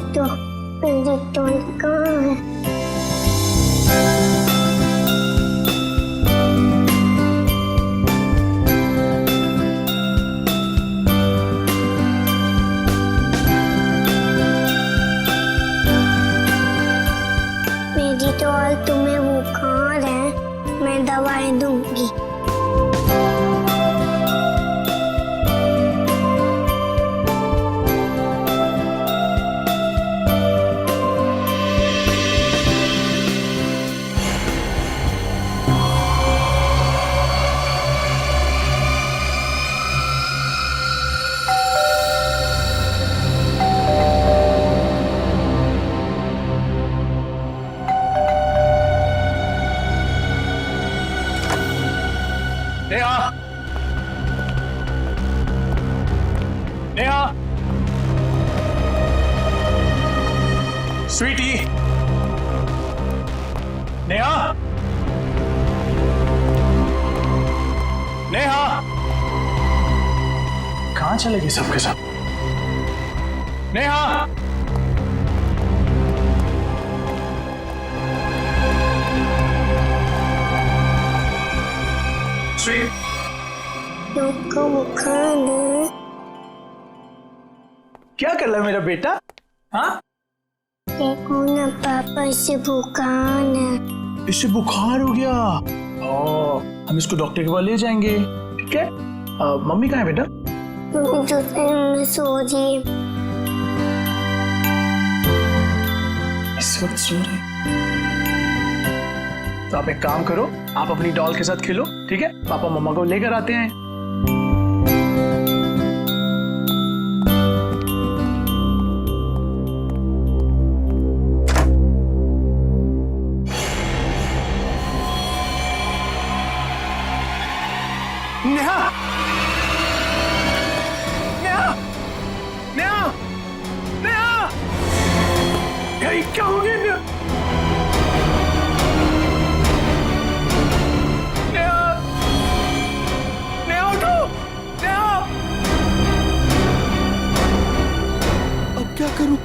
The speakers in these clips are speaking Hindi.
मेरी टॉय कहाँ है? मेरी टॉय, तुम्हें बुखार है, मैं दवाई दूंगी। नेहा, नेहा, स्वीटी, नेहा, नेहा, कहाँ चले गए सबके सब? नेहा, स्वीट, को बुखार है। क्या कर रहा है मेरा बेटा? हाँ, देखो ना पापा, से बुखार है। इससे बुखार हो गया। हम इसको डॉक्टर के पास ले जाएंगे, ठीक है? मम्मी कहाँ है बेटा? में सो रही है। इस वक्त सो रही? तो आप एक काम करो, आप अपनी डॉल के साथ खेलो, ठीक है? पापा मम्मा को लेकर आते हैं। नेहा, नेहा, नेहा, नेहा, ये क्या हो गया नेहा? नेहा, नेहा उठो, नेहा। अब क्या करूं?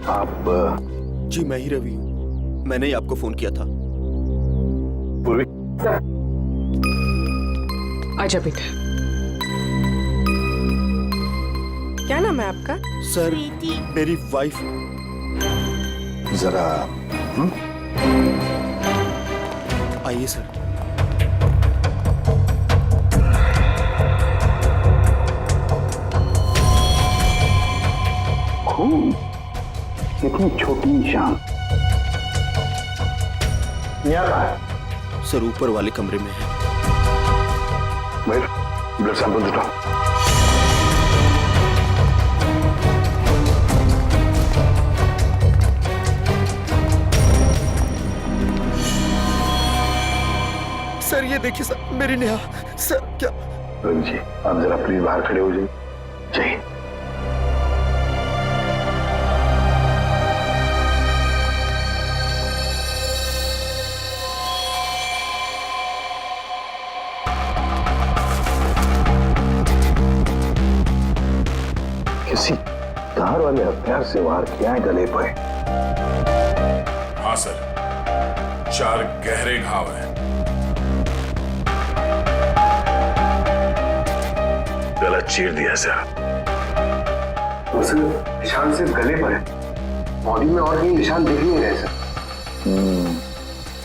पापा, जी मैं ही रवि हूँ। मैंने ही आपको फोन किया था। आजा बेटा। क्या नाम है आपका? सर, मेरी वाइफ। जरा आइए सर। खून, इतनी छोटी निशान। नेहा कहाँ है? सर ऊपर वाले कमरे में है। महेश, ब्लड सैंपल उठाओ। सर ये देखिए सर, मेरी नेहा। सर क्या? रवि जी, आप जरा प्लीज बाहर खड़े हो जाइए। चाहिए। किसी कार वाले हथियार से वार किया है गले पर। हाँ सर, 4 गहरे घाव हैं। गला चीर दिया सर। निशान सिर्फ गले पर है, बॉडी में और कहीं निशान दिख नहीं रहे सर।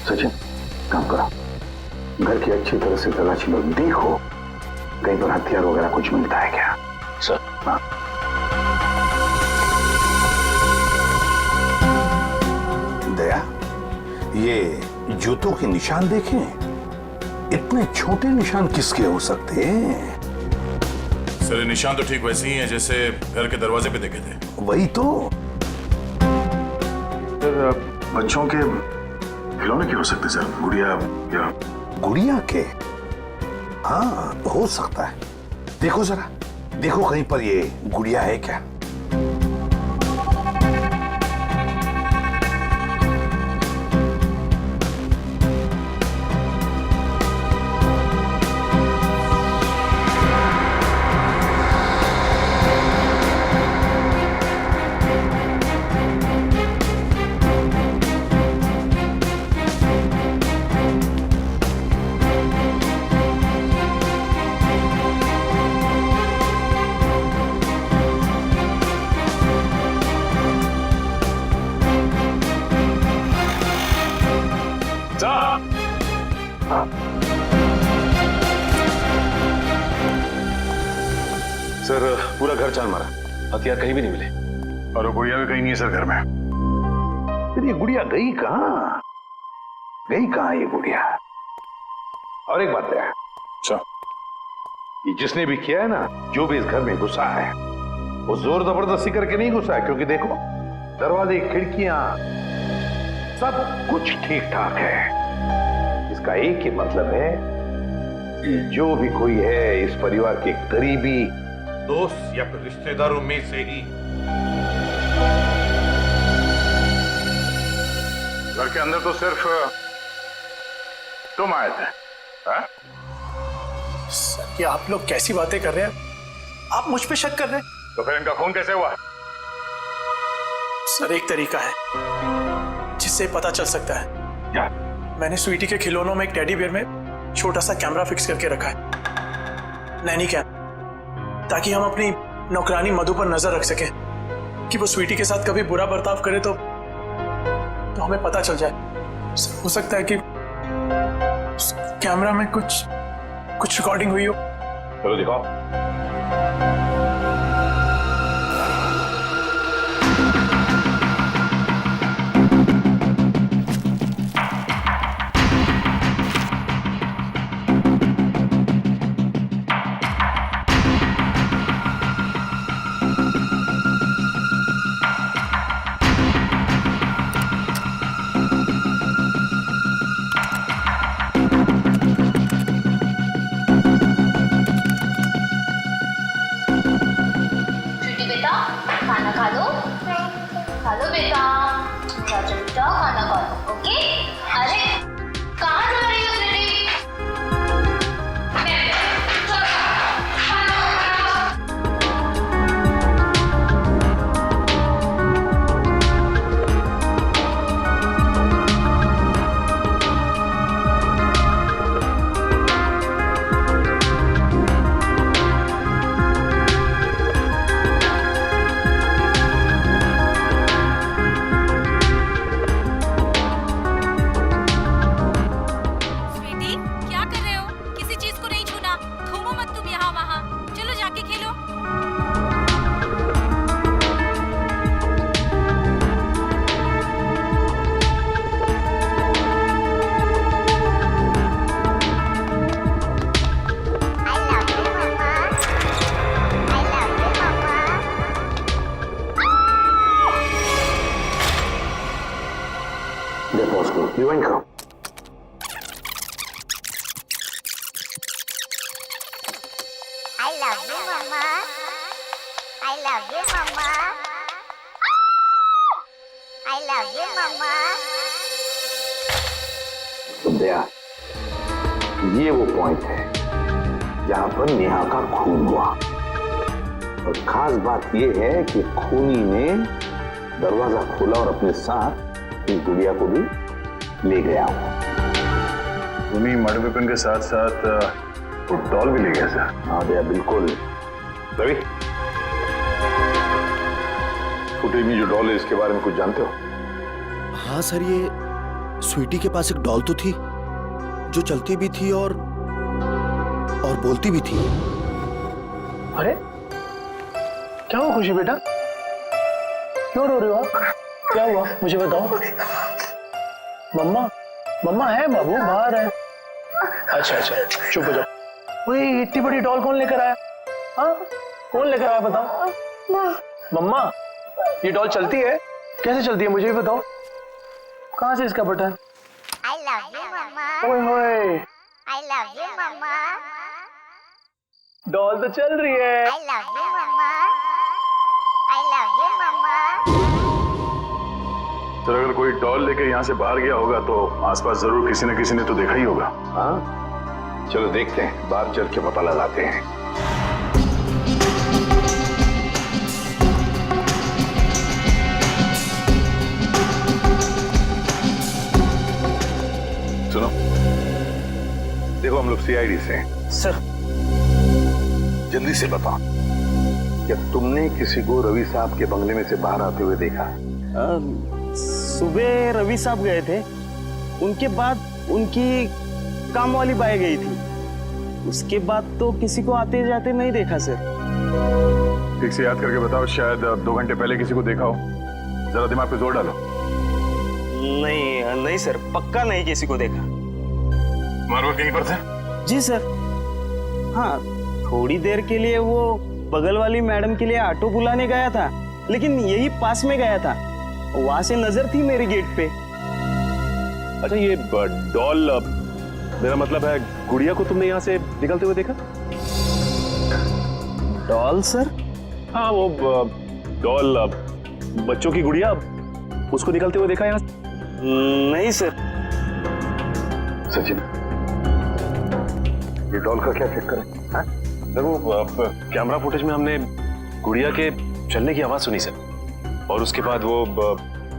सचिन, काम करो, घर की अच्छी तरह से तलाशी लो, देखो कहीं पर हथियार वगैरह कुछ मिलता है क्या? सर हाँ। दया, ये जूतों के निशान देखें, इतने छोटे निशान किसके हो सकते हैं? सर निशान तो ठीक वैसे ही हैं जैसे घर के दरवाजे पे देखे थे। वही तो, सर बच्चों के खिलौने क्यों हो सकते सर, गुड़िया या गुड़िया के? हाँ हो सकता है। देखो जरा, देखो कहीं पर ये गुड़िया है क्या? सर पूरा घर चाल मारा, हथियार कहीं भी नहीं मिले। और वो गुड़िया भी कहीं नहीं है सर घर में। फिर ये गुड़िया गई कहाँ? गई कहाँ ये गुड़िया? और एक बात है, अच्छा, ये जिसने भी किया है ना, जो भी इस घर में घुसा है, वो जोर जबरदस्ती करके नहीं घुसा है, क्योंकि देखो दरवाजे, खिड़कियां सब कुछ ठीक ठाक है। इसका एक ही मतलब है कि जो भी कोई है इस परिवार के करीबी दोस्त या फिर रिश्तेदारों में से ही। घर के अंदर तो सिर्फ तुम आए थे। हाँ? सर ये आप लोग कैसी बातें कर रहे हैं? आप मुझ पे शक कर रहे हैं? तो फिर इनका खून कैसे हुआ? सर एक तरीका है जिससे पता चल सकता है। क्या? मैंने स्वीटी के खिलौनों में एक टेडी बियर में छोटा सा कैमरा फिक्स करके रखा है, नैनी कैम, ताकि हम अपनी नौकरानी मधु पर नजर रख सकें कि वो स्वीटी के साथ कभी बुरा बर्ताव करे तो हमें पता चल जाए। हो सकता है कि कैमरा में कुछ रिकॉर्डिंग हुई हो। चलो दिखाओ। खाना खा लो बेटा, बेटा खाना खा लो। ओके? अरे कहाँ जा रही हो स्वीटी? चलो, खाना खाओ। रिवाइंड करो। I love you, Mama. I love you, Mama. I love you, Mama. तो दया, ये वो पॉइंट है जहां पर नेहा का खून हुआ। और खास बात ये है कि खूनी ने दरवाजा खोला और अपने साथ इस गुड़िया को भी ले गया। खूनी मर्डर वेपन के साथ साथ वो डॉल भी ले गया सर। हाँ दया, बिल्कुल। रवि, फुटेज में जो डॉल है इसके बारे में कुछ जानते हो? हाँ सर, ये स्वीटी के पास एक डॉल तो थी जो चलती भी थी और बोलती भी थी। अरे क्या हुआ खुशी बेटा, क्यों रो रहे हो आप? क्या हुआ मुझे बताओ। मम्मा है बाबू, बाहर है। अच्छा चुप हो जाओ। वही इतनी बड़ी डॉल कौन लेकर आया? हाँ कौन लेकर आया बताओ। मम्मा ये डॉल चलती है? कैसे चलती है मुझे भी बताओ। कहाँ से इसका button? I love you mama. ओए होए, I love you mama. Doll तो चल रही है। I love you mama. I love you mama. Sir अगर कोई डॉल लेके यहाँ से बाहर गया होगा तो आसपास जरूर किसी न किसी ने तो देखा ही होगा। हाँ, चलो देखते हैं, बाहर चल के पता लगाते हैं। सुनो, देखो हम लोग सीआईडी से हैं। सर, जल्दी से बताओ, क्या तुमने किसी को रवि साहब के बंगले में से बाहर आते हुए देखा? सुबह रवि साहब गए थे, उनके बाद उनकी काम वाली बाई गई थी, उसके बाद तो किसी को आते जाते नहीं देखा सर। ठीक से याद करके बताओ, शायद 2 घंटे पहले किसी को देखा हो। जरा दिमाग पे जोर डालो। नहीं सर, पक्का नहीं किसी को देखा। मारवर कहीं पर थे? जी सर, हाँ थोड़ी देर के लिए वो बगल वाली मैडम के लिए ऑटो बुलाने गया था, लेकिन यही पास में गया था, वहां से नजर थी मेरे गेट पे। अच्छा ये डॉल, मेरा मतलब है गुड़िया को तुमने यहाँ से निकलते हुए देखा? Doll sir? हाँ वो डॉल, बच्चों की गुड़िया, उसको निकलते हुए देखा यहाँ? नहीं सर। सचिन, ये डॉल का क्या चक्कर है? हाँ? देखो कैमरा फुटेज में हमने गुड़िया के चलने की आवाज सुनी सर, और उसके बाद वो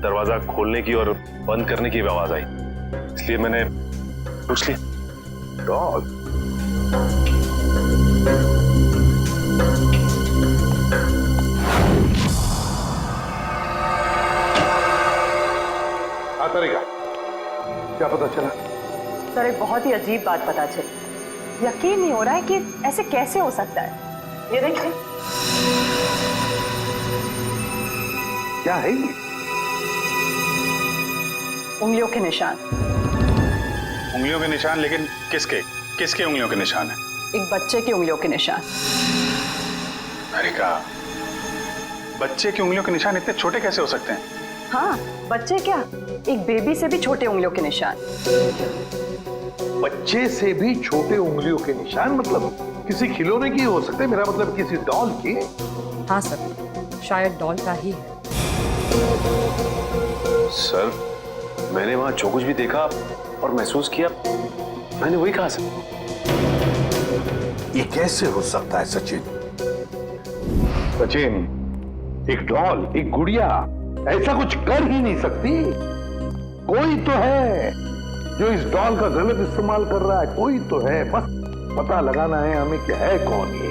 दरवाजा खोलने की और बंद करने की भी आवाज आई, इसलिए मैंने पूछ लिया। डॉल? तरीका क्या पता चला? सर एक बहुत ही अजीब बात पता चली, यकीन नहीं हो रहा है कि ऐसे कैसे हो सकता है। ये देखिए। क्या है ये? उंगलियों के निशान। उंगलियों के निशान? लेकिन किसके उंगलियों के निशान है? एक बच्चे की उंगलियों के निशान। अरे का बच्चे की उंगलियों के निशान इतने छोटे कैसे हो सकते हैं? हाँ, बच्चे क्या, एक बेबी से भी छोटे उंगलियों के निशान। बच्चे से भी छोटे उंगलियों के निशान? मतलब किसी खिलौने की हो सकते हैं, मेरा मतलब किसी डॉल की? हाँ सर, शायद डॉल का ही है। सर मैंने वहां जो कुछ भी देखा और महसूस किया, मैंने वही कहा सर। ये कैसे हो सकता है सचिन? सचिन, एक डॉल, एक गुड़िया ऐसा कुछ कर ही नहीं सकती। कोई तो है जो इस डॉल का गलत इस्तेमाल कर रहा है, कोई तो है, बस पता लगाना है हमें कि है कौन ये।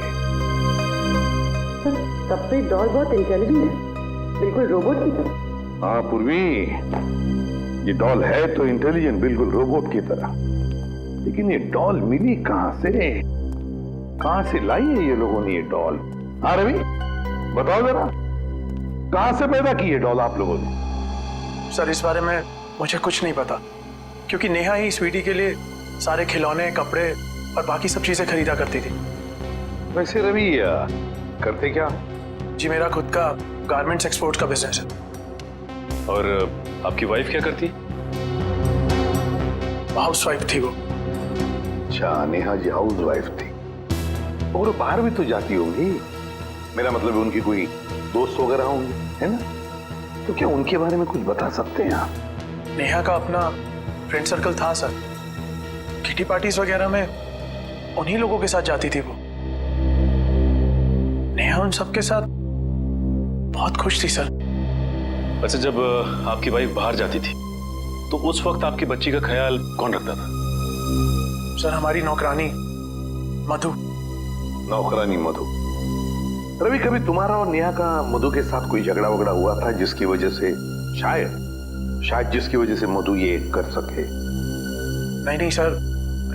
सर तब भी डॉल बहुत इंटेलिजेंट है, बिल्कुल रोबोट की तरह। हाँ पूर्वी, ये डॉल है तो इंटेलिजेंट, बिल्कुल रोबोट की तरह, लेकिन ये डॉल मिली कहां से? कहां से लाई है ये लोगों ने ये डॉल? हाँ रवि बताओ जरा, कहां से पैदा की है डॉल आप लोगों ने? सर इस बारे में मुझे कुछ नहीं पता, क्योंकि नेहा ही स्वीटी के लिए सारे खिलौने, कपड़े और बाकी सब चीजें खरीदा करती थी। वैसे रवि करते क्या? जी मेरा खुद का गारमेंट्स एक्सपोर्ट का बिजनेस है। और आपकी वाइफ क्या करती? हाउसवाइफ थी वो। अच्छा, नेहा जी हाउस वाइफ थी, और बाहर भी तो जाती होंगी, मेरा मतलब है उनकी कोई दोस्त वगैरह होंगे, है ना? तो क्या उनके बारे में कुछ बता सकते हैं आप? नेहा का अपना फ्रेंड सर्कल था सर, किटी पार्टीज वगैरह में उन्हीं लोगों के साथ जाती थी वो। नेहा उन सबके साथ बहुत खुश थी सर। अच्छा, जब आपकी वाइफ बाहर जाती थी तो उस वक्त आपकी बच्ची का ख्याल कौन रखता था? सर हमारी नौकरानी मधु। नौकरानी मधु? रवि कभी तुम्हारा और नेहा का मधु के साथ कोई झगड़ा वगड़ा हुआ था जिसकी वजह से शायद जिसकी वजह से मधु ये कर सके? नहीं सर,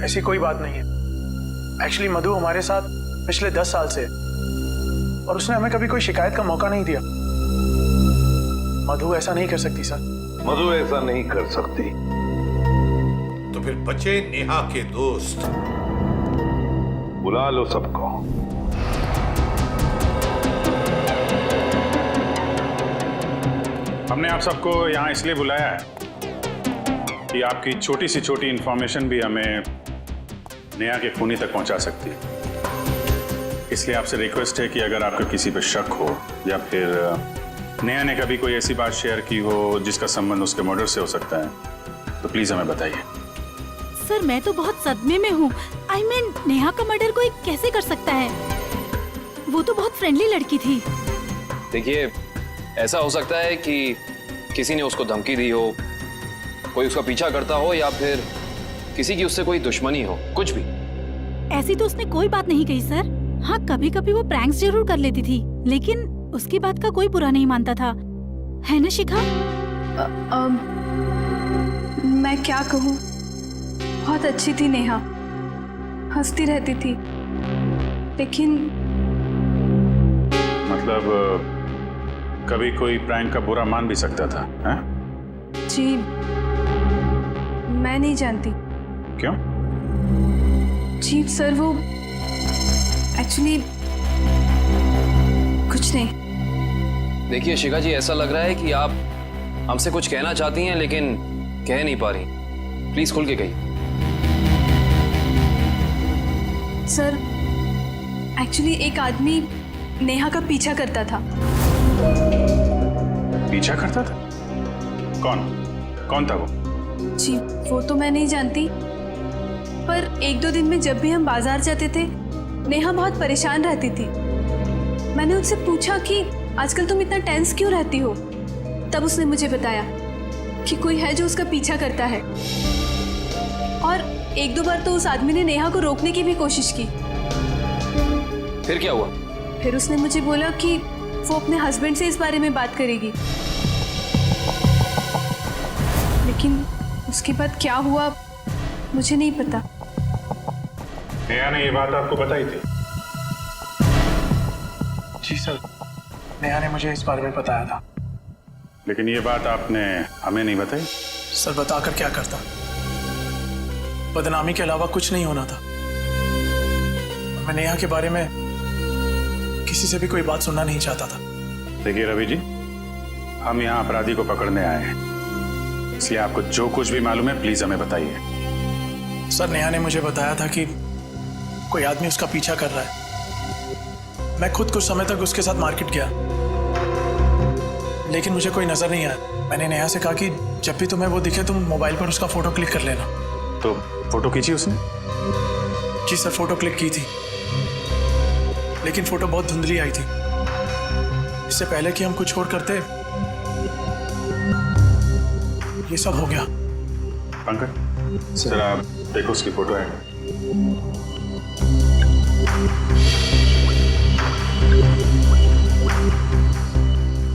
ऐसी कोई बात नहीं है। एक्चुअली मधु हमारे साथ पिछले 10 साल से, और उसने हमें कभी कोई शिकायत का मौका नहीं दिया। मधु ऐसा नहीं कर सकती सर। मधु ऐसा नहीं कर सकती? तो फिर बचे नेहा के दोस्त। बुला लो सबको। हमने आप सबको यहाँ इसलिए बुलाया है कि आपकी छोटी से छोटी इंफॉर्मेशन भी हमें नेहा के खूनी तक पहुंचा सकती है। इसलिए आपसे रिक्वेस्ट है कि अगर आपको किसी पर शक हो या फिर नेहा ने कभी कोई ऐसी बात शेयर की हो जिसका संबंध उसके मर्डर से हो सकता है, तो प्लीज हमें बताइए। सर मैं तो बहुत सदमे में हूँ। आई मीन नेहा का मर्डर कोई कैसे कर सकता है? वो तो बहुत फ्रेंडली लड़की थी। देखिए, ऐसा हो सकता है कि किसी ने उसको धमकी दी हो, कोई उसका पीछा करता हो, या फिर किसी की उससे कोई दुश्मनी हो, कुछ भी। ऐसी तो उसने कोई बात नहीं कही सर। हाँ, कभी कभी वो प्रैंक्स जरूर कर लेती थी, लेकिन उसकी बात का कोई बुरा नहीं मानता था, है ना शिखा? मैं क्या कहूँ, बहुत अच्छी थी नेहा, हंसती रहती थी, लेकिन मतलब कभी कोई प्रैंक का बुरा मान भी सकता था, हैं? जी मैं नहीं जानती। क्यों? जी सर, वो एक्चुअली कुछ नहीं। देखिए शिखा जी, ऐसा लग रहा है कि आप हमसे कुछ कहना चाहती हैं लेकिन कह नहीं पा रही। प्लीज खुल के कहिए। सर एक्चुअली एक आदमी नेहा का पीछा करता था। पीछा करता था? कौन था वो? जी वो तो मैं नहीं जानती, पर एक दो दिन में जब भी हम बाजार जाते थे नेहा बहुत परेशान रहती थी। मैंने उससे पूछा कि आजकल तुम इतना टेंस क्यों रहती हो? तब उसने मुझे बताया कि कोई है जो उसका पीछा करता है, और एक दो बार तो उस आदमी ने नेहा को रोकने की भी कोशिश की। फिर क्या हुआ? फिर उसने मुझे बोला कि वो अपने हस्बैंड से इस बारे में बात करेगी, लेकिन उसके बाद क्या हुआ मुझे नहीं पता। नेहा ने ये बात आपको बताई थी? जी सर, नेहा ने मुझे इस बारे में बताया था। लेकिन ये बात आपने हमें नहीं बताई? सर बताकर क्या करता, बदनामी के अलावा कुछ नहीं होना था। मैं नेहा के बारे में किसी से भी कोई बात सुनना नहीं चाहता था। देखिए रवि जी, हम यहाँ अपराधी को पकड़ने आए हैं, इसलिए आपको जो कुछ भी मालूम है प्लीज हमें बताइए। सर नेहा ने मुझे बताया था कि कोई आदमी उसका पीछा कर रहा है। मैं खुद कुछ समय तक उसके साथ मार्केट गया, लेकिन मुझे कोई नजर नहीं आया। मैंने नेहा से कहा कि जब भी तुम्हें वो दिखे तुम मोबाइल पर उसका फोटो क्लिक कर लेना। तो फोटो खींची उसने? जी सर, फोटो क्लिक की थी, लेकिन फोटो बहुत धुंधली आई थी। इससे पहले कि हम कुछ और करते ये सब हो गया। पंकज सर, आप देखो उसकी फोटो है।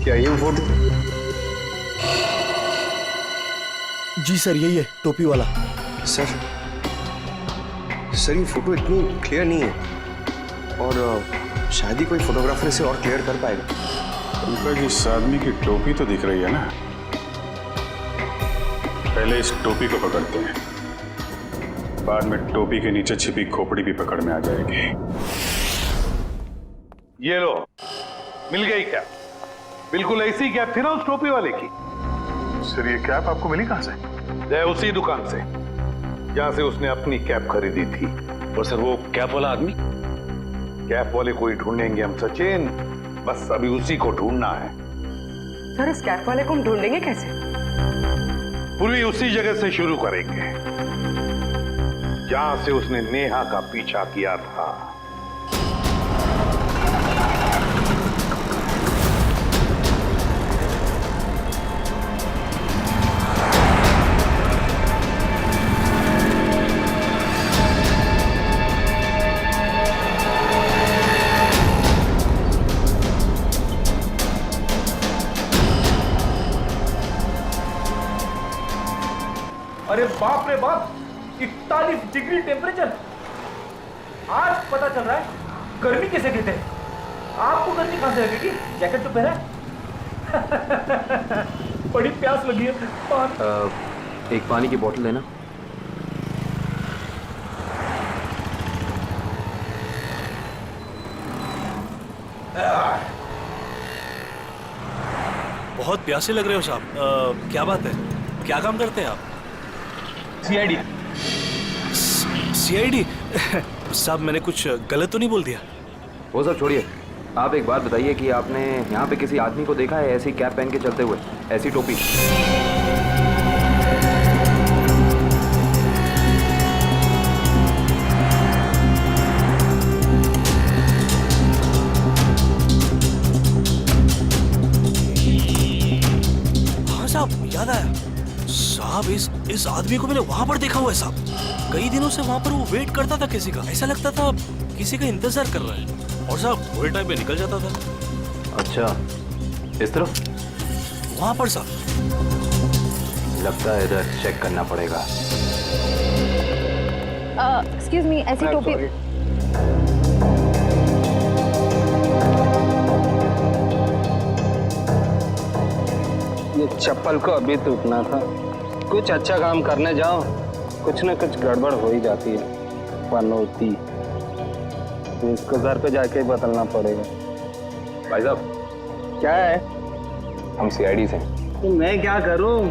क्या ये फोटो? जी सर, यही है, टोपी वाला। सर ये फोटो इतनी क्लियर नहीं है, और शायद ही कोई फोटोग्राफर इसे और क्लियर कर पाएगा। पंकज, इस आदमी की टोपी तो दिख रही है ना? पहले इस टोपी को पकड़ते हैं, बाद में टोपी के नीचे छिपी खोपड़ी भी पकड़ में आ जाएगी। ये लो, मिल गई कैप। बिल्कुल ऐसी कैप थी ना उस टोपी वाले की। सर ये कैप आपको मिली कहां से? जय उसी दुकान से जहां से उसने अपनी कैप खरीदी थी। और सर वो कैप वाला आदमी? कैप वाले को ही ढूंढेंगे हम सचिन, बस अभी उसी को ढूंढना है। सर इस कैप वाले को हम ढूंढेंगे कैसे? पूरी उसी जगह से शुरू करेंगे जहां से उसने नेहा का पीछा किया था। अरे बाप रे बाप, 41 डिग्री टेम्परेचर। आज पता चल रहा है गर्मी कैसे कहते हैं। आपको गर्मी कहां से लगेगी? जैकेट तो पहना है। बड़ी प्यास लगी है। एक पानी की बोतल लेना। बहुत प्यासे लग रहे हो साहब। क्या बात है, क्या काम करते हैं आप? सीआईडी। सीआईडी? साहब मैंने कुछ गलत तो नहीं बोल दिया? वो सब छोड़िए, आप एक बात बताइए कि आपने यहाँ पे किसी आदमी को देखा है ऐसी कैप पहन के चलते हुए, ऐसी टोपी? हाँ साहब, याद आया साहब, इस आदमी को मैंने वहां पर देखा हुआ है साहब। कई दिनों से वहां पर वो वेट करता था किसी का, ऐसा लगता था किसी का इंतजार कर रहा है, और साहब थोड़े टाइम में निकल जाता था। अच्छा, इस तरफ? वहां पर साहब। लगता है इधर चेक करना पड़ेगा। एक्सक्यूज मी, ऐसी टोपी। ये चप्पल को अभी टूटना था। कुछ अच्छा काम करने जाओ, कुछ न कुछ गड़बड़ हो ही जाती है। पनौती, इसको घर पे जाके बदलना पड़ेगा। भाई साहब, क्या है? हम सीआईडी से। तो मैं क्या करूं?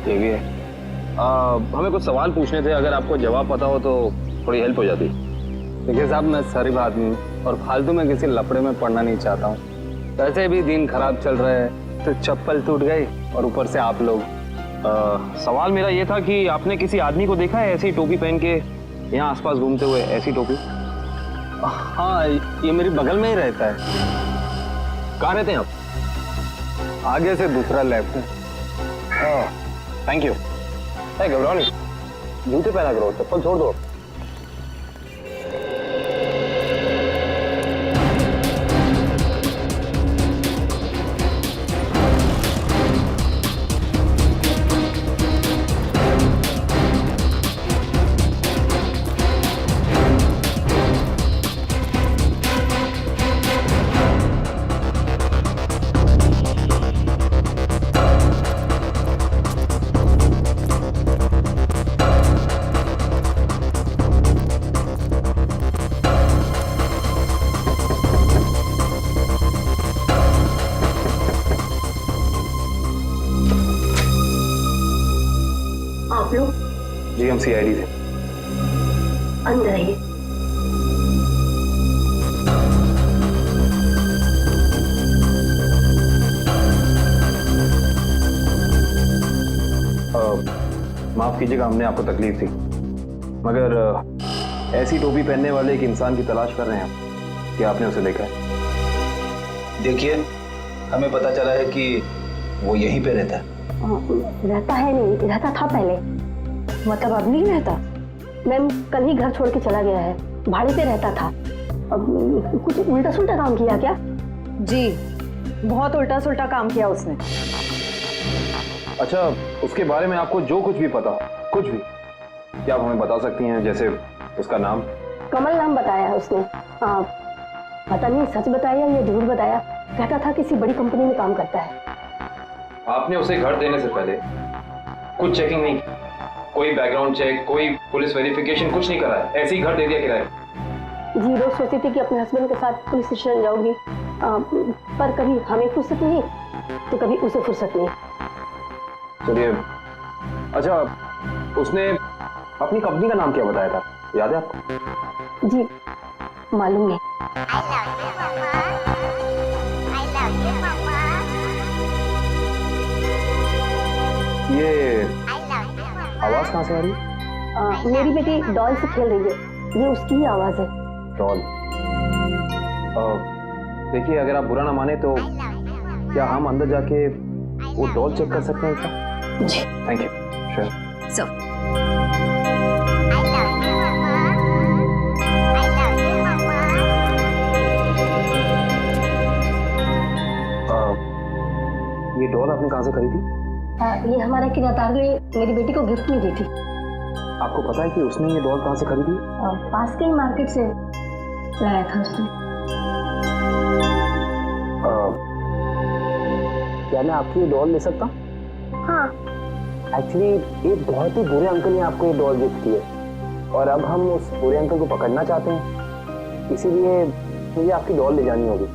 ये भी है। हमें कुछ सवाल पूछने थे, अगर आपको जवाब पता हो तो थोड़ी हेल्प हो जाती। देखिए साहब, मैं शरीफ आदमी हूँ और फालतू में किसी लफड़े में पड़ना नहीं चाहता हूँ। वैसे भी दिन खराब चल रहा है, तो चप्पल टूट गई और ऊपर से आप लोग। सवाल मेरा ये था कि आपने किसी आदमी को देखा है ऐसी टोपी पहन के यहाँ आसपास घूमते हुए, ऐसी टोपी? हाँ, ये मेरी बगल में ही रहता है। कहाँ रहते हैं आप? आगे से दूसरा लेफ्ट है। Thank you. घबराओ नहीं, जूते पहना करो, चप्पल छोड़ दो। आप लोग? जी, हम सीआईडी से। अंदर आइए। माफ कीजिएगा, हमने आपको तकलीफ दी, मगर ऐसी टोपी पहनने वाले एक इंसान की तलाश कर रहे हैं हम। क्या आपने उसे देखा है? देखिए, हमें पता चला है कि वो यहीं पे रहता है। रहता है नहीं, रहता था पहले। मतलब अब नहीं रहता? मैम, कल ही घर छोड़ के चला गया है, भाड़े पे रहता था। अब कुछ उल्टा सुल्टा काम किया क्या? जी, बहुत उल्टा सुल्टा काम किया उसने। अच्छा, उसके बारे में आपको जो कुछ भी पता, कुछ भी, क्या आप हमें बता सकती हैं? जैसे उसका नाम? कमल नाम बताया है उसने। पता नहीं सच बताया या झूठ बताया। कहता था किसी बड़ी कंपनी में काम करता है। आपने उसे घर देने से पहले कुछ चेकिंग नहीं की? कोई बैकग्राउंड चेक, कोई पुलिस वेरिफिकेशन, कुछ नहीं करा है? ऐसे ही घर दे दिया किराए? जी, रोज सोचती थी कि अपने हस्बैंड के साथ पुलिस स्टेशन जाऊंगी, पर कभी हमें फुर्सत नहीं तो कभी उसे फुर्सत नहीं। चलिए, अच्छा, उसने अपनी कंपनी का नाम क्या बताया था, याद है आपको? जी, मालूम नहीं। ये आवाज कहाँ से आ रही है? मेरी बेटी डॉल से खेल रही है, ये उसकी ही आवाज है। डॉल? देखिए, अगर आप बुरा ना माने तो क्या हम अंदर जाके वो डॉल चेक कर सकते हैं क्या? जी, थैंक यू। श्योर। ये डॉल आपने कहाँ से खरीदी? ये हमारा किराएदार ने मेरी बेटी को गिफ्ट में दी थी। आपको पता है कि उसने ये डॉल कहाँ से खरीदी? पास के ही मार्केट से लाया था उसने। क्या मैं आपकी ये डॉल ले सकता? हाँ। एक्चुअली एक बहुत ही बुरे अंकल ने आपको ये डॉल गिफ्ट की है और अब हम उस बुरे अंकल को पकड़ना चाहते हैं, इसीलिए मुझे आपकी डॉल ले जानी होगी।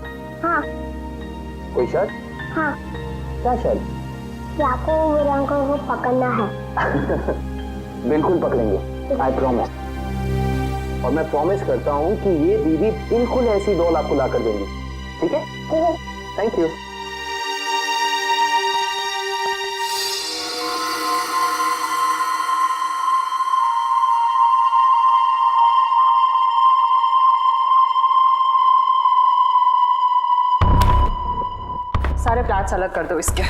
हाँ। कोई शर्त? हाँ। क्या शर्त? कि आपको बुरे अंकल को पकड़ना है। बिल्कुल पकड़ेंगे, आई प्रॉमिस। और मैं प्रॉमिस करता हूँ कि ये दीदी बिल्कुल ऐसी डॉल आपको ला कर देंगी, ठीक है? Thank you. सारे प्लाट्स अलग कर दो इसके।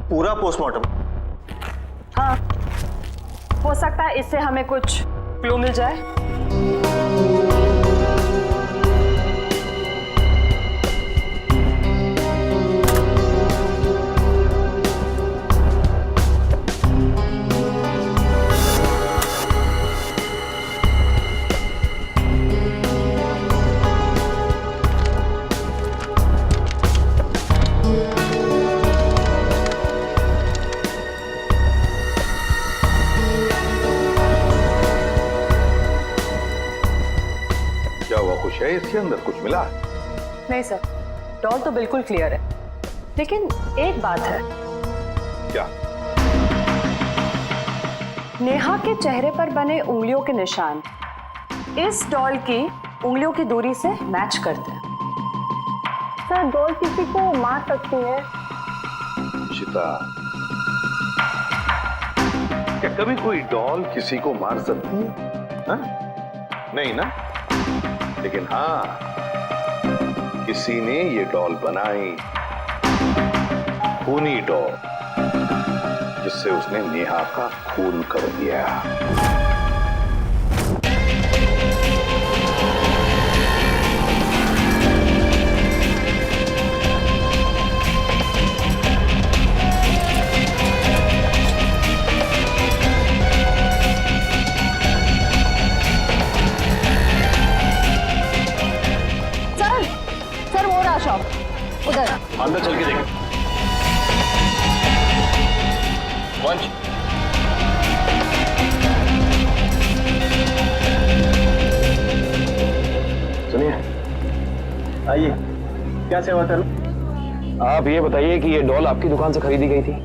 पूरा पोस्टमार्टम? हाँ, हो सकता है इससे हमें कुछ क्लू मिल जाए। क्या हुआ, कुछ है इसके अंदर, कुछ मिला? नहीं सर, डॉल तो बिल्कुल क्लियर है, लेकिन एक बात है। क्या? नेहा के चेहरे पर बने उंगलियों के निशान इस डॉल की उंगलियों की दूरी से मैच करते हैं। सर डॉल किसी को मार सकती है? इशिता, क्या कभी कोई डॉल किसी को मार सकती है? हाँ? नहीं ना? लेकिन हाँ, किसी ने ये डॉल बनाई, खूनी डॉल, जिससे उसने नेहा का खून कर दिया। शॉप उधर अंदर चल के देखें। वंश, सुनिए, आइए, क्या सेवा करूं? आप ये बताइए कि ये डॉल आपकी दुकान से खरीदी गई थी?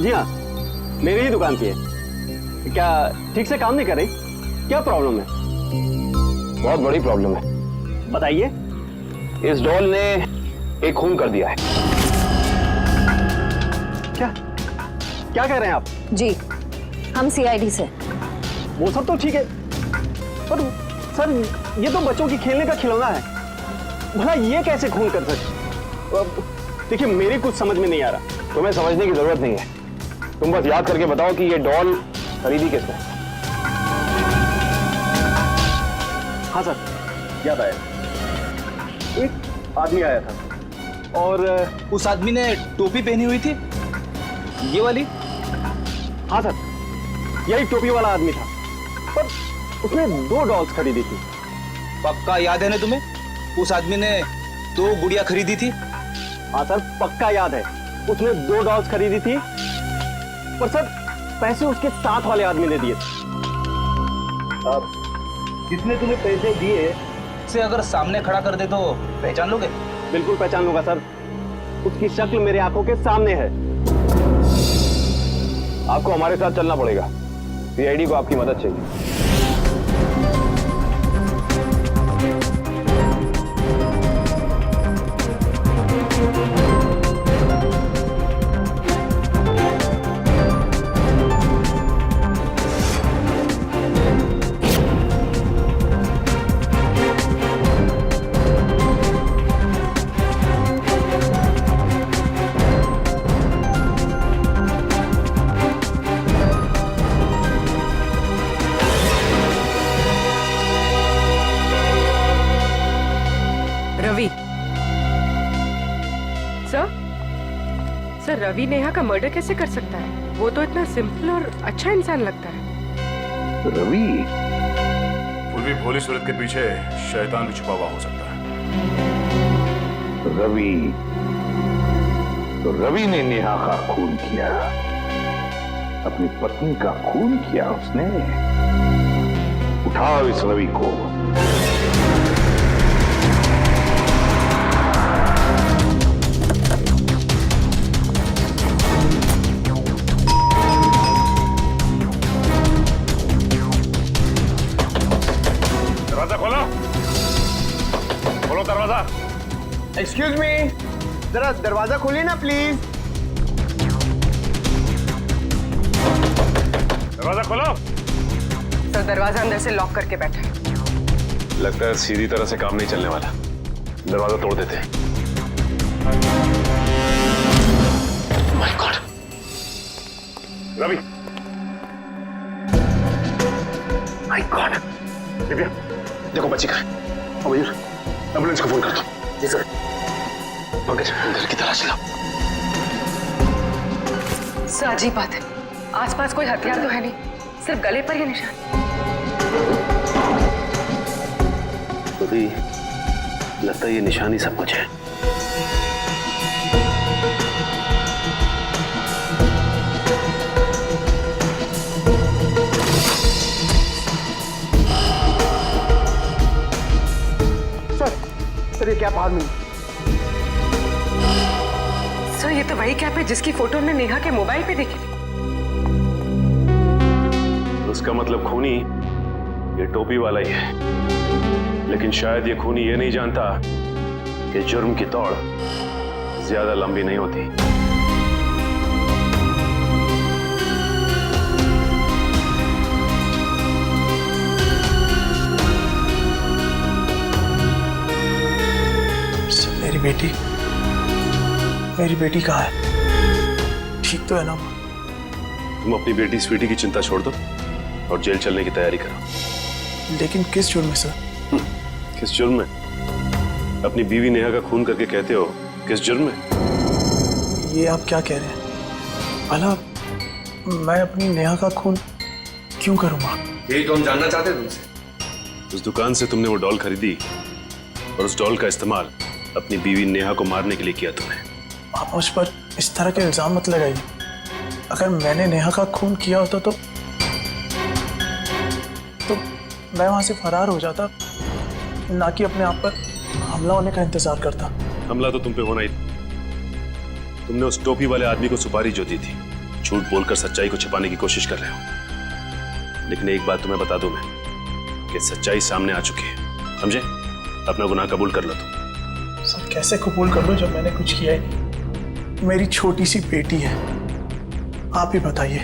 जी हाँ, मेरी ही दुकान की है। क्या ठीक से काम नहीं कर रही? क्या प्रॉब्लम है? बहुत बड़ी प्रॉब्लम है। बताइए। इस डॉल ने एक खून कर दिया है। क्या क्या कह रहे हैं आप? जी, हम सीआईडी से। वो सब तो ठीक है, पर सर ये तो बच्चों की खेलने का खिलौना है, भला ये कैसे खून कर सकते? देखिए मेरी कुछ समझ में नहीं आ रहा। तुम्हें समझने की जरूरत नहीं है, तुम बस याद करके बताओ कि ये डॉल खरीदी किसने? हाँ सर, याद आया। एक आदमी आया था और उस आदमी ने टोपी पहनी हुई थी, ये वाली? हाँ सर, यही टोपी वाला आदमी था, पर उसने 2 डॉल्स खरीदी थी। पक्का याद है ना तुम्हें, उस आदमी ने 2 गुड़िया खरीदी थी? हाँ सर, पक्का याद है, उसने 2 डॉल्स खरीदी थी, पर सर पैसे उसके साथ वाले आदमी ने दिए थे। जिसने तुम्हें पैसे दिए से अगर सामने खड़ा कर दे तो पहचान लोगे? बिल्कुल पहचान लूंगा सर, उसकी शक्ल मेरे आंखों के सामने है। आपको हमारे साथ चलना पड़ेगा, सीआईडी को आपकी मदद चाहिए। रवि सर, रवि नेहा का मर्डर कैसे कर सकता है? वो तो इतना सिंपल और अच्छा इंसान लगता है। रवि? पूर्वी भोली सूरत के पीछे शैतान भी छुपा हुआ हो सकता है। रवि ने नेहा का खून किया, अपनी पत्नी का खून किया उसने। उठाओ इस रवि को। खोलो दरवाजा। एक्सक्यूज मी, जरा दरवाजा खोलिए ना प्लीज। दरवाजा खोलो। सर दरवाजा अंदर से लॉक करके बैठा है। लगता है सीधी तरह से काम नहीं चलने वाला, दरवाजा तोड़ देते हैं। My God, Ravi, my God. Divya देखो बच्ची कहाँ है। मयूर एम्बुलेंस को फोन कर दो। जी सर। पंकज अंदर की तलाश लो। सर अजीब बात है, आसपास कोई हथियार तो है नहीं, सिर्फ गले पर ही निशान। रवि लगता है ये निशानी सब कुछ है। सर ये कैप हाथ में। सर ये तो वही कैप है जिसकी फोटो हमने नेहा के मोबाइल पे देखी थी। उसका मतलब खूनी ये टोपी वाला ही है, लेकिन शायद ये खूनी ये नहीं जानता कि जुर्म की दौड़ ज्यादा लंबी नहीं होती। मेरी बेटी कहाँ है? ठीक तो है ना? तुम अपनी बेटी स्वीटी की चिंता छोड़ दो और जेल चलने की तैयारी करो। लेकिन किस जुर्म में सर? किस जुर्म में? अपनी बीवी नेहा का खून करके कहते हो किस जुर्म में? ये आप क्या कह रहे हैं? भला मैं अपनी नेहा का खून क्यों करूंगा? यही तो हम जानना चाहते हैं तुमसे। उस दुकान से तुमने वो डॉल खरीदी और उस डॉल का इस्तेमाल अपनी बीवी नेहा को मारने के लिए किया तुमने। आप मुझ पर इस तरह के इल्जाम मत लगाइए। अगर मैंने नेहा का खून किया होता तो मैं वहां से फरार हो जाता, ना कि अपने आप पर हमला होने का इंतजार करता। हमला तो तुम पे होना ही था। तुमने उस टोपी वाले आदमी को सुपारी जो दी थी, झूठ बोलकर सच्चाई को छिपाने की कोशिश कर रहे हो। लेकिन एक बात तुम्हें बता दूं मैं कि सच्चाई सामने आ चुकी है, समझे? अपना गुनाह कबूल कर लो तुम। सर कैसे कबूल कर लो जब मैंने कुछ किया ही नहीं? मेरी छोटी सी बेटी है, आप ही बताइए।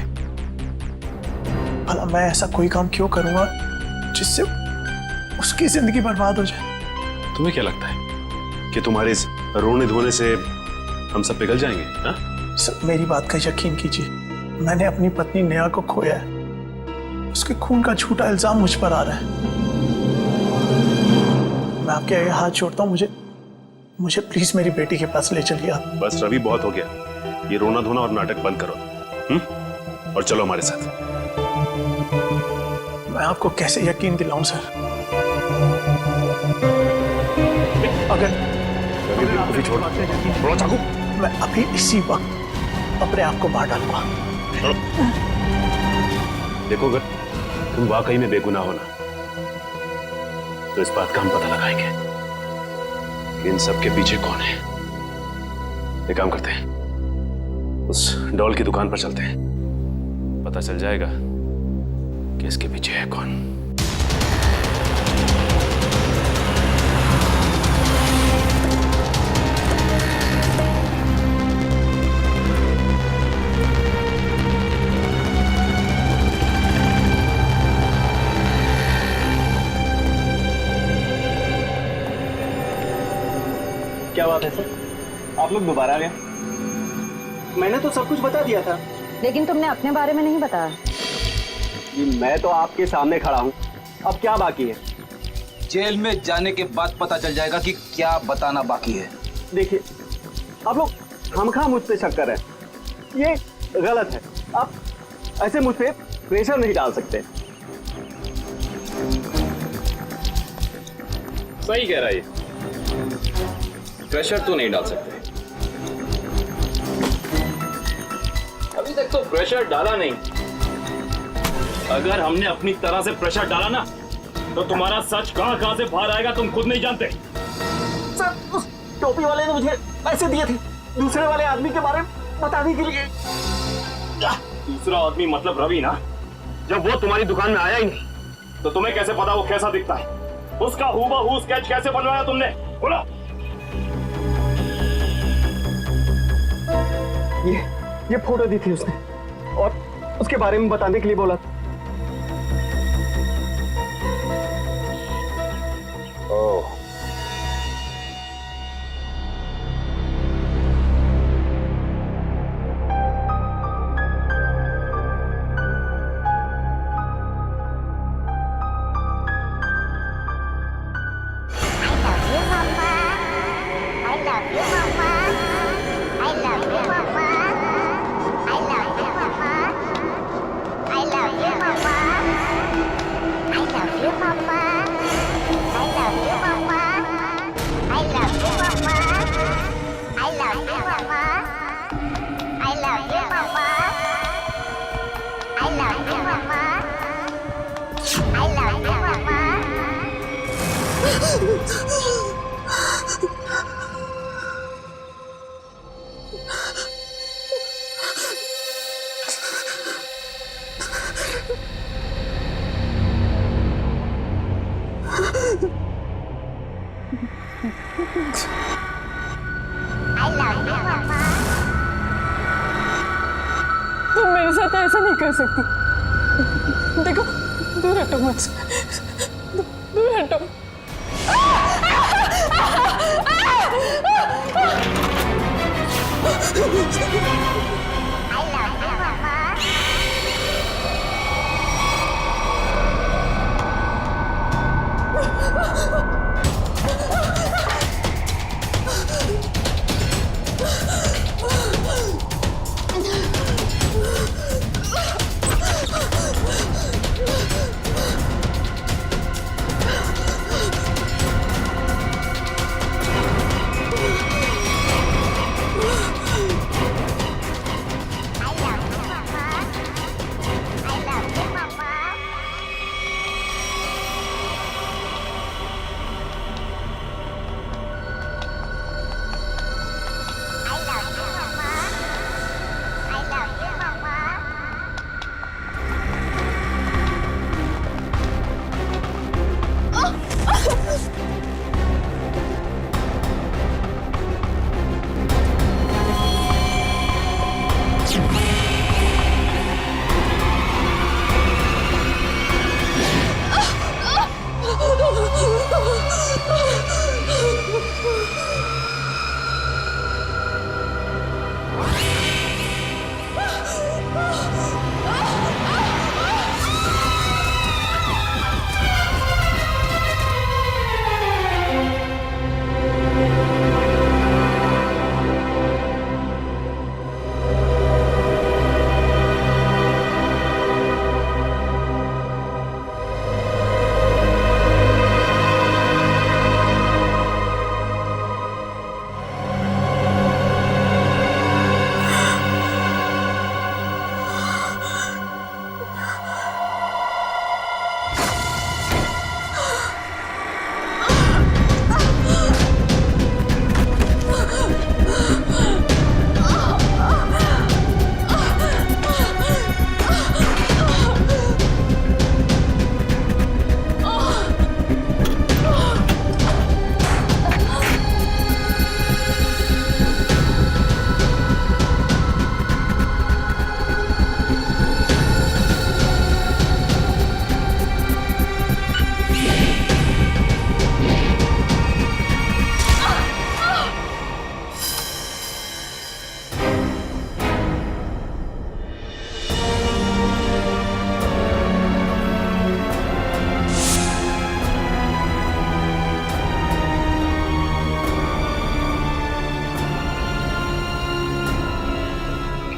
भला मैं ऐसा कोई काम क्यों करूंगा जिससे उसकी जिंदगी बर्बाद हो जाए? तुम्हें क्या लगता है कि तुम्हारे इस रोने धोने से हम सब पिघल जाएंगे? हा? सर मेरी बात का यकीन कीजिए, मैंने अपनी पत्नी नेहा को खोया है। उसके खून का झूठा इल्जाम मुझ पर आ रहा है। मैं आपके आगे हाथ जोड़ता हूँ, मुझे प्लीज मेरी बेटी के पास ले चलिए आप। बस रवि बहुत हो गया, ये रोना धोना और नाटक बंद करो और चलो हमारे साथ। मैं आपको कैसे यकीन दिलाऊं सर? अगर छोड़ो चाकू। मैं अभी इसी वक्त अपने आप को मार डालूंगा। देखो अगर तुम वाकई में बेगुनाह हो ना, तो इस बात का हम पता लगाएंगे कि इन सब के पीछे कौन है। एक काम करते हैं, उस डॉल की दुकान पर चलते हैं, पता चल जाएगा कि इसके पीछे है कौन। क्या बात है सर, आप लोग दोबारा आ गए? मैंने तो सब कुछ बता दिया था। लेकिन तुमने अपने बारे में नहीं बताया। मैं तो आपके सामने खड़ा हूँ, अब क्या बाकी है? जेल में जाने के बाद पता चल जाएगा कि क्या बताना बाकी है। देखिए आप लोग खामखा मुझ पे शक कर रहे हैं, ये गलत है। आप ऐसे मुझ पे प्रेशर नहीं डाल सकते। सही कह रहा है, प्रेशर तो नहीं डाल सकते। अभी तक तो प्रेशर डाला नहीं। अगर हमने अपनी तरह से प्रेशर डाला ना, तो तुम्हारा सच कहां से बाहर आएगा तुम खुद नहीं जानते। सर उस टोपी वाले ने मुझे पैसे दिए थे दूसरे वाले आदमी के बारे में बताने के लिए। दूसरा आदमी मतलब रवि ना? जब वो तुम्हारी दुकान में आया ही नहीं, तो तुम्हें कैसे पता वो कैसा दिखता है? उसका हूबहू स्केच कैसे बनवाया तुमने? बोलो। ये फोटो दी थी उसने और उसके बारे में बताने के लिए बोला था। ओह, तुम मेरे साथ ऐसा नहीं कर सकती। देखो, दूर हटो मुझसे, दूर हटो।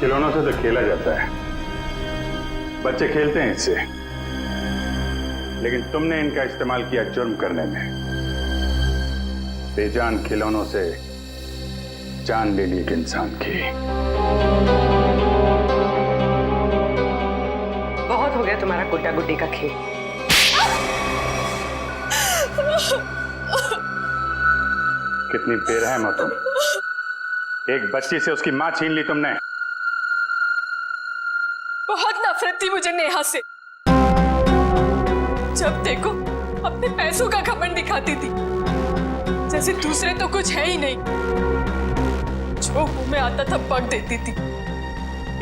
खिलौनों से तो खेला जाता है, बच्चे खेलते हैं इससे, लेकिन तुमने इनका इस्तेमाल किया जुर्म करने में। बेजान खिलौनों से जान ले ली एक इंसान की। बहुत हो गया तुम्हारा गुड्डा गुड्डी का खेल। कितनी बेरहम हो तुम। एक बच्ची से उसकी मां छीन ली तुमने। बहुत नफरत थी मुझे नेहा से। जब देखो अपने पैसों का घमंड दिखाती थी। जैसे दूसरे तो कुछ है ही नहीं। जो मुंह में आता था बक देती थी,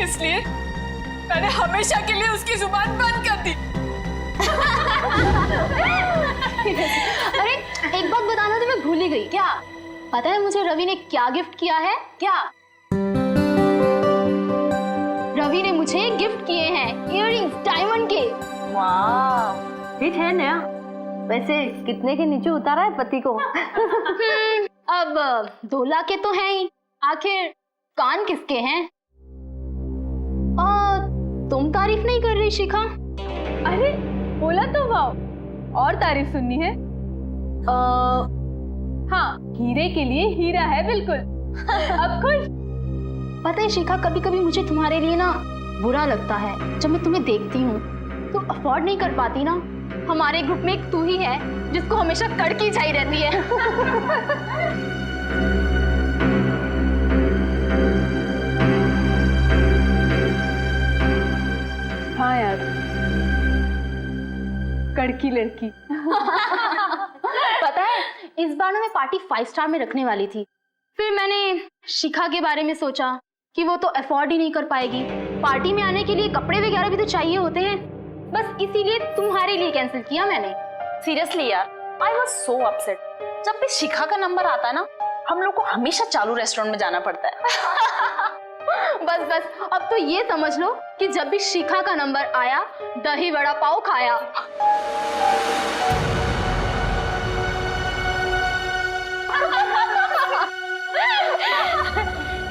इसलिए मैंने हमेशा के लिए उसकी जुबान बंद कर दी। अरे एक बात बताना तो मैं भूल ही गई। क्या पता है मुझे रवि ने क्या गिफ्ट किया है? क्या? रवि ने मुझे गिफ्ट किए हैं इयररिंग्स डायमंड के। वाह, हिट है नया। वैसे कितने के नीचे उतारा है पति को? अब 2 लाख के तो हैं ही, आखिर कान किसके हैं? तुम तारीफ नहीं कर रही शिखा? अरे बोला तो वाह, और तारीफ सुननी है? हाँ, हीरे के लिए हीरा है बिल्कुल। अब खुश? पता है शिखा, कभी कभी मुझे तुम्हारे लिए ना बुरा लगता है। जब मैं तुम्हें देखती हूँ तो अफोर्ड नहीं कर पाती ना। हमारे ग्रुप में एक तू ही है जिसको हमेशा कड़की चाहिए रहती है। हाँ यार, कड़की लड़की। पता है इस बार ना मैं पार्टी 5 स्टार में रखने वाली थी। फिर मैंने शिखा के बारे में सोचा कि वो तो अफोर्ड ही नहीं कर पाएगी। पार्टी में आने के लिए कपड़े वगैरह भी तो चाहिए होते हैं। बस इसीलिए तुम्हारे लिए कैंसिल किया मैंने। सीरियसली यार, आई वॉज सो अपसेट। जब भी शिखा का नंबर आता है ना, हम लोग को हमेशा चालू रेस्टोरेंट में जाना पड़ता है। बस अब तो ये समझ लो कि जब भी शिखा का नंबर आया, दही वड़ा पाव खाया।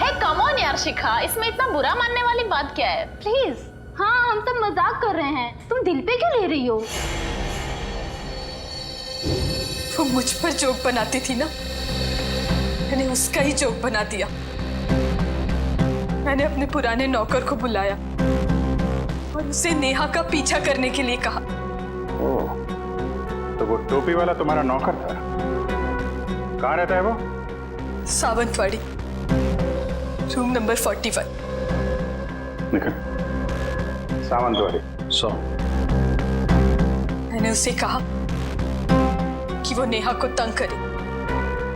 हे कम ऑन यार शिखा, इसमें इतना बुरा मानने वाली बात क्या है? प्लीज। हाँ, हम सब मजाक कर रहे हैं, तुम दिल पे क्यों ले रही हो? वो मुझ पर जोक बनाती थी ना, मैंने उसका ही जोक बना दिया। मैंने अपने पुराने नौकर को बुलाया और उसे नेहा का पीछा करने के लिए कहा। ओह, तो वो टोपी वाला तुम्हारा नौकर था? कहाँ रहता है वो? Sawantwadi, room number 41। निकल। सावंतवाड़ी 100। मैंने उसे कहा कि वो नेहा को तंग करे,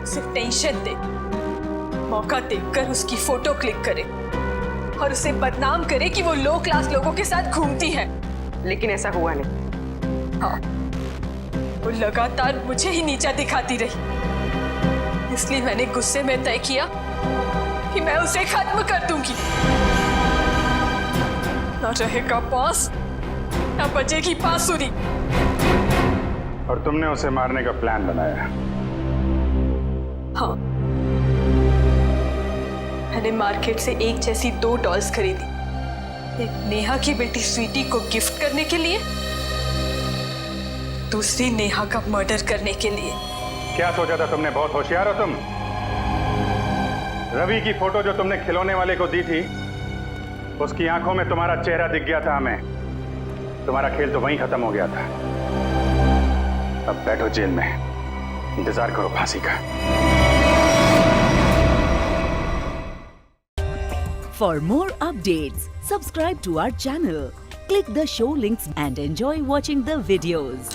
उसे टेंशन दे, मौका देखकर उसकी फोटो क्लिक करे और उसे बदनाम करे कि वो लो क्लास लोगों के साथ घूमती है। लेकिन ऐसा हुआ नहीं। हाँ, वो लगातार मुझे ही नीचा दिखाती रही। इसलिए मैंने गुस्से में तय किया कि मैं उसे खत्म कर दूंगी। न रहेगा पास, न बचेगी बांसुरी। और तुमने उसे मारने का प्लान बनाया? हाँ, मैंने मार्केट से एक जैसी 2 डॉल्स खरीदी, एक नेहा की बेटी स्वीटी को गिफ्ट करने के लिए, दूसरी नेहा का मर्डर करने के लिए। क्या सोचा था तुमने? बहुत होशियार हो तुम। रवि की फोटो जो तुमने खिलौने वाले को दी थी, उसकी आंखों में तुम्हारा चेहरा दिख गया था हमें। तुम्हारा खेल तो वहीं खत्म हो गया था। अब बैठो जेल में, इंतजार करो फांसी का। For more updates, subscribe to our channel, click the show links and enjoy watching the videos.